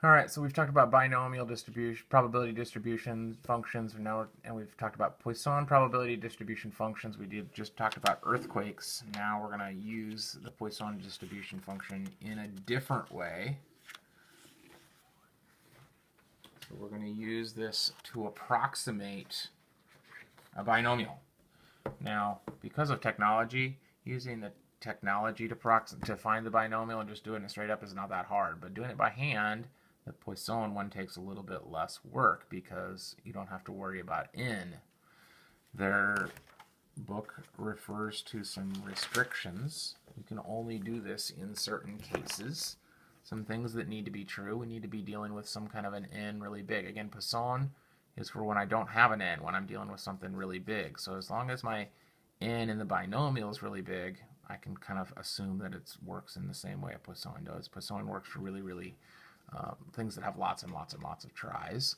All right, so we've talked about binomial distribution, probability distribution functions, and we've talked about Poisson probability distribution functions. We just talked about earthquakes. Now we're going to use the Poisson distribution function in a different way. So we're going to use this to approximate a binomial. Now, because of technology, using the technology to find the binomial and just doing it straight up is not that hard. But doing it by hand, the Poisson one takes a little bit less work because you don't have to worry about n. Their book refers to some restrictions. You can only do this in certain cases. Some things that need to be true. We need to be dealing with some kind of an n really big. Again, Poisson is for when I don't have an n, when I'm dealing with something really big. So as long as my n in the binomial is really big, I can kind of assume that it works in the same way a Poisson does. Poisson works for really things that have lots and lots and lots of tries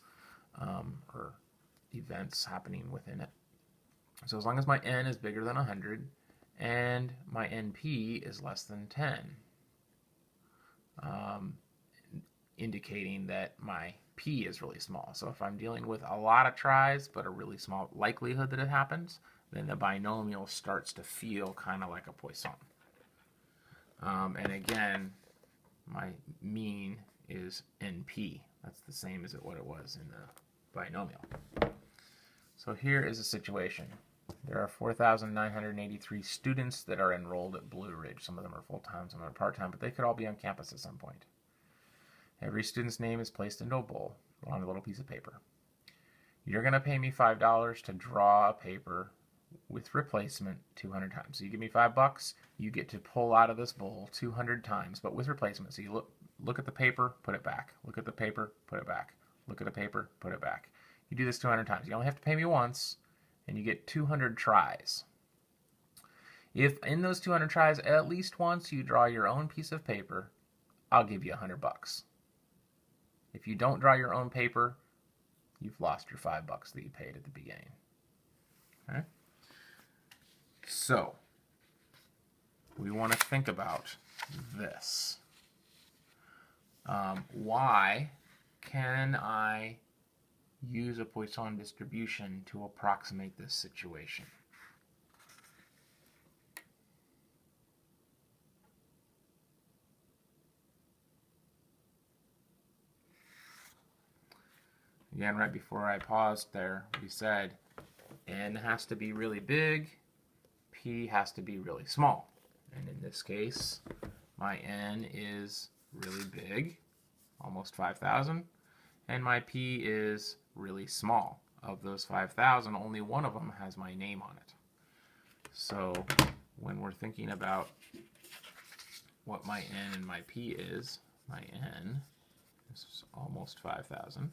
or events happening within it. So as long as my n is bigger than 100 and my NP is less than 10, indicating that my p is really small. So if I'm dealing with a lot of tries but a really small likelihood that it happens, then the binomial starts to feel kind of like a Poisson. And again, my mean is NP. That's the same as what it was in the binomial. So here is a situation. There are 4,983 students that are enrolled at Blue Ridge. Some of them are full-time, some are part-time, but they could all be on campus at some point. Every student's name is placed into a bowl on a little piece of paper. You're going to pay me $5 to draw a paper with replacement 200 times. So you give me $5, you get to pull out of this bowl 200 times, but with replacement. So you look at the paper, put it back. Look at the paper, put it back. Look at the paper, put it back. You do this 200 times. You only have to pay me once, and you get 200 tries. If in those 200 tries, at least once you draw your own piece of paper, I'll give you $100. If you don't draw your own paper, you've lost your $5 that you paid at the beginning. Okay? So, we want to think about this. Why can I use a Poisson distribution to approximate this situation? Again, right before I paused there, we said n has to be really big, p has to be really small. And in this case, my n is really big, almost 5,000, and my p is really small. Of those 5,000, only one of them has my name on it. So when we're thinking about what my n and my p is, my n is almost 5,000.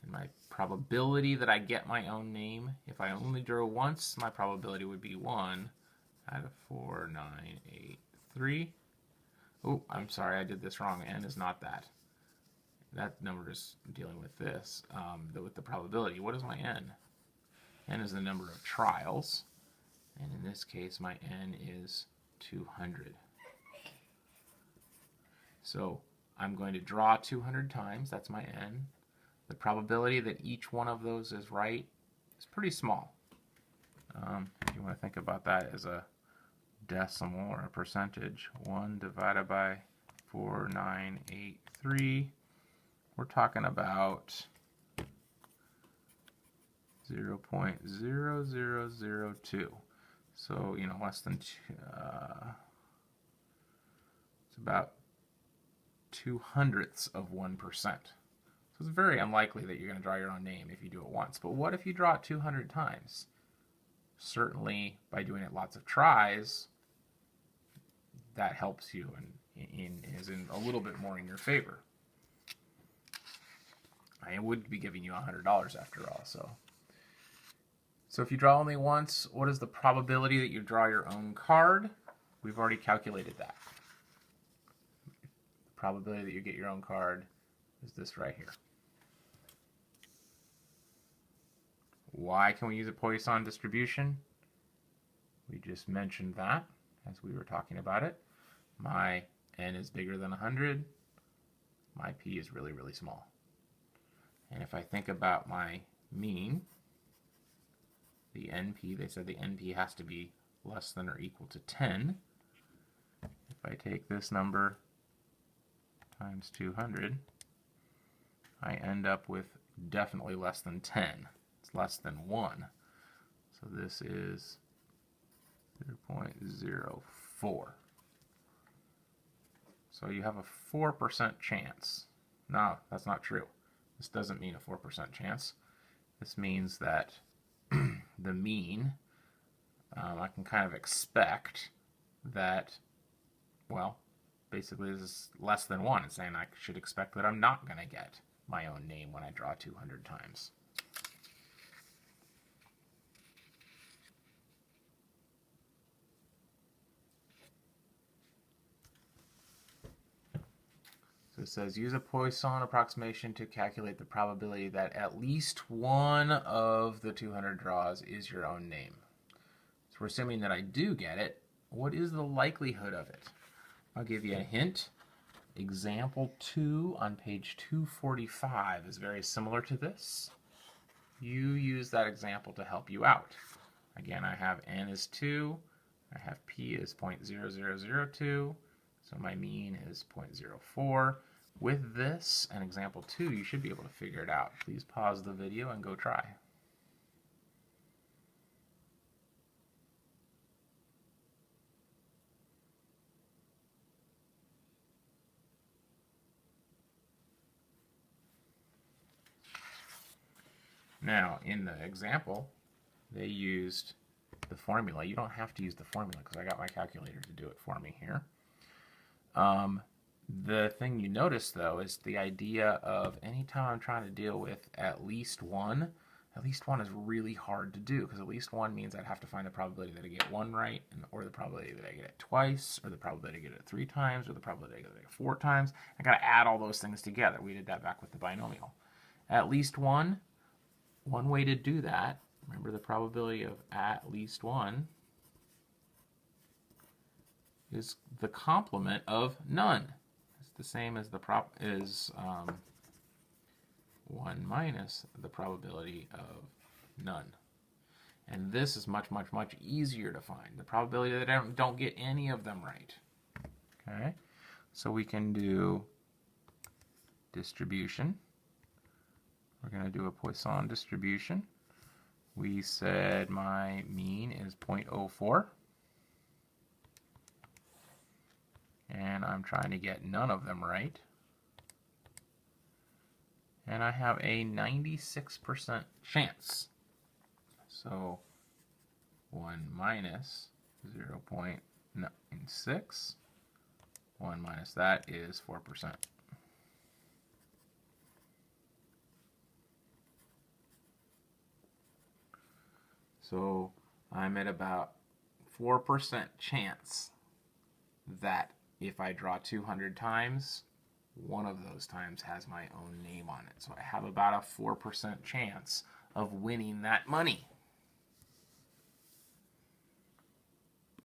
And my probability that I get my own name, if I only drew once, my probability would be 1 out of 4,983. Oh, I'm sorry, I did this wrong. N is not that. That number is dealing with this, with the probability. What is my n? N is the number of trials, and in this case, my n is 200. So I'm going to draw 200 times. That's my n. The probability that each one of those is right is pretty small. If you want to think about that as a decimal or a percentage, 1 divided by 4,983, we're talking about 0.0002. So, less than it's about 2/100ths of 1%. So it's very unlikely that you're going to draw your own name if you do it once. But what if you draw it 200 times? Certainly, by doing it lots of tries, that helps you and is in a little bit more in your favor. I would be giving you $100 after all. So if you draw only once, what is the probability that you draw your own card? We've already calculated that. The probability that you get your own card is this right here. Why can we use a Poisson distribution? We just mentioned that as we were talking about it. My n is bigger than 100. my P is really, really small. And if I think about my mean, the NP, they said the NP has to be less than or equal to 10. If I take this number times 200, I end up with definitely less than 10. It's less than 1. So this is 0.04. So you have a 4% chance. No, that's not true. This doesn't mean a 4% chance. This means that the mean, I can kind of expect that, well, basically this is less than 1. It's saying I should expect that I'm not going to get my own name when I draw 200 times. So it says, use a Poisson approximation to calculate the probability that at least one of the 200 draws is your own name. So we're assuming that I do get it. What is the likelihood of it? I'll give you a hint. Example 2 on page 245 is very similar to this. You use that example to help you out. Again, I have n is 2. I have p is 0.0002. So my mean is 0.04. With this and example 2, you should be able to figure it out. Please pause the video and go try. Now, in the example, they used the formula. You don't have to use the formula because I got my calculator to do it for me here. The thing you notice, though, is the idea of anytime I'm trying to deal with at least one is really hard to do because at least one means I'd have to find the probability that I get one right, or the probability that I get it twice, or the probability I get it 3 times, or the probability I get it 4 times. I got to add all those things together. We did that back with the binomial. At least one way to do that, remember the probability of at least one is the complement of none. It's the same as the 1 minus the probability of none. And this is much, much, much easier to find. The probability that I don't get any of them right. Okay, so we can do distribution. We're going to do a Poisson distribution. We said my mean is 0.04. And I'm trying to get none of them right. And I have a 96% chance. So 1 minus 0.96. 1 minus that is 4%. So I'm at about 4% chance that if I draw 200 times, one of those times has my own name on it. So I have about a 4% chance of winning that money.